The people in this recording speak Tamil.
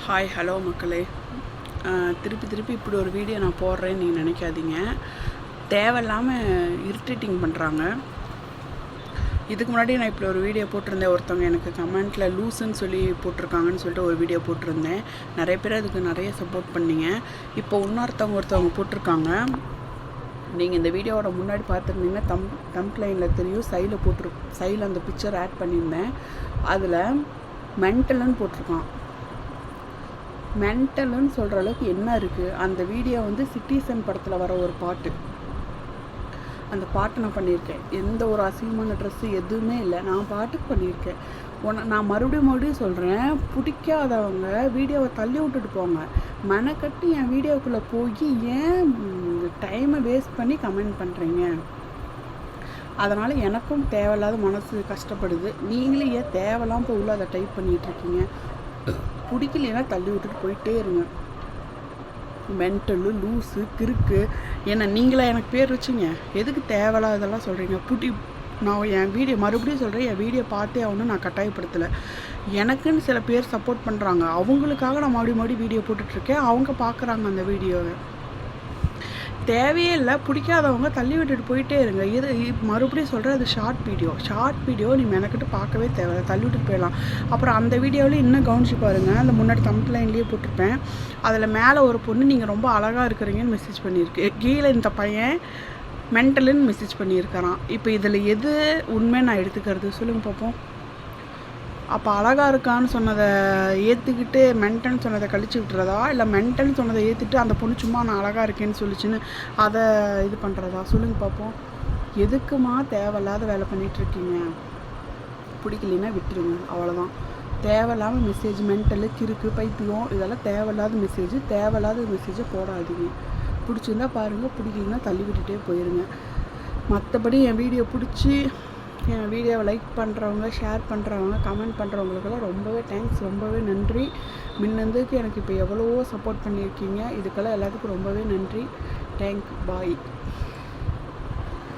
ஹாய் ஹலோ மக்களே. திருப்பி இப்படி ஒரு வீடியோ நான் போடுறேன்னு நீங்கள் நினைக்காதீங்க. தேவையில்லாமல் இரிட்டேட்டிங் பண்ணுறாங்க. இதுக்கு முன்னாடி நான் இப்படி ஒரு வீடியோ போட்டிருந்தேன். ஒருத்தவங்க எனக்கு கமெண்ட்டில் லூஸுன்னு சொல்லி போட்டிருக்காங்கன்னு சொல்லிட்டு ஒரு வீடியோ போட்டிருந்தேன். நிறைய பேர் அதுக்கு நிறைய சப்போர்ட் பண்ணிங்க. இப்போ ஒருத்தவங்க போட்டிருக்காங்க. நீங்கள் இந்த வீடியோவோட முன்னாடி பார்த்துருந்தீங்கன்னா தம்ப்லைனில் தெரியும். சைடில் அந்த பிக்சர் ஆட் பண்ணியிருந்தேன். அதில் மென்டல்னு போட்டிருக்கான். மென்டல்னு சொல்கிற அளவுக்கு என்ன இருக்குது? அந்த வீடியோ சிட்டிசன் படத்தில் வர ஒரு பாட்டு. அந்த பாட்டு நான் பண்ணியிருக்கேன். எந்த ஒரு அசிங்கமான ட்ரெஸ்ஸு எதுவுமே இல்லை. நான் பாட்டுக்கு பண்ணியிருக்கேன். நான் மறுபடியும் சொல்கிறேன், பிடிக்காதவங்க வீடியோவை தள்ளி விட்டுட்டு போங்க. மெனக்கட்டு என் வீடியோக்குள்ளே போய் ஏன் டைமை வேஸ்ட் பண்ணி கமெண்ட் பண்ணுறீங்க? அதனால் எனக்கும் தேவையில்லாத மனசு கஷ்டப்படுது. நீங்களே ஏன் தேவையில்லாமல் போய் உள்ள அதை டைப் பண்ணிகிட்ருக்கீங்க? பிடிக்கலைன்னா தள்ளி விட்டுட்டு போயிட்டே இருங்க. மென்டலு, லூஸு, கிறுக்கு என்ன நீங்களா எனக்கு பேர் வச்சுங்க? எதுக்கு தேவையில்லாத இதெல்லாம் சொல்கிறீங்க? நான் என் வீடியோ மறுபடியும் சொல்கிறேன், என் வீடியோ பார்த்தே ஆகணும். நான் கட்டாயப்படுத்தலை. எனக்குன்னு சில பேர் சப்போர்ட் பண்ணுறாங்க. அவங்களுக்காக நான் மறுபடியும் வீடியோ போட்டுட்ருக்கேன். அவங்க பார்க்குறாங்க அந்த வீடியோவை. தேவையே இல்லை. பிடிக்காதவங்க தள்ளி விட்டுட்டு போயிட்டே இருங்க. மறுபடியும் சொல்கிறேன், அது ஷார்ட் வீடியோ நீ மெனக்கிட்டு பார்க்கவே தேவையில்லை. தள்ளி விட்டுட்டு போயிடலாம். அப்புறம் அந்த வீடியோவில் இன்னும் கவனிச்சு பாருங்கள். அந்த முன்னாடி தம்ப்லைன்லேயே போட்டிருப்பேன். அதில் மேலே ஒரு பொண்ணு நீங்கள் ரொம்ப அழகாக இருக்கிறீங்கன்னு மெசேஜ் பண்ணியிருக்கு. கீழே இந்த பையன் மென்டலுன்னு மெசேஜ் பண்ணியிருக்கிறான். இப்போ இதில் எது உண்மை நான் எடுத்துக்கிறது சொல்லுங்கள் பார்ப்போம். அப்போ அழகாக இருக்கான்னு சொன்னதை ஏற்றுக்கிட்டு மென்டல்னு சொன்னதை கழிச்சு விட்டுறதா, இல்லை மென்டல்னு சொன்னதை ஏற்றுட்டு அந்த பொண்ணு சும்மா நான் அழகாக இருக்கேன்னு சொல்லிச்சுன்னு அதை இது பண்ணுறதா? சொல்லுங்கள் பார்ப்போம். எதுக்குமா தேவையில்லாத வேலை பண்ணிகிட்ருக்கீங்க? பிடிக்கலைன்னா விட்டுருங்க, அவ்வளோதான். தேவையில்லாமல் மெசேஜ், மென்டலு, கிறுக்கு, பைத்தியம், இதெல்லாம் தேவையில்லாத மெசேஜை போடாதீங்க. பிடிச்சிருந்தா பாருங்கள், பிடிக்கலன்னா தள்ளி விட்டுட்டே போயிருங்க. மற்றபடி என் வீடியோ பிடிச்சி என் வீடியோவை லைக் பண்ணுறவங்க, ஷேர் பண்ணுறவங்க, கமெண்ட் பண்ணுறவங்களுக்கெல்லாம் ரொம்பவே தேங்க்ஸ், ரொம்பவே நன்றி. முன்னந்துக்கு எனக்கு இப்போ எவ்வளவோ சப்போர்ட் பண்ணியிருக்கீங்க. இதுக்கெல்லாம் எல்லாத்துக்கும் ரொம்பவே நன்றி. பாய்.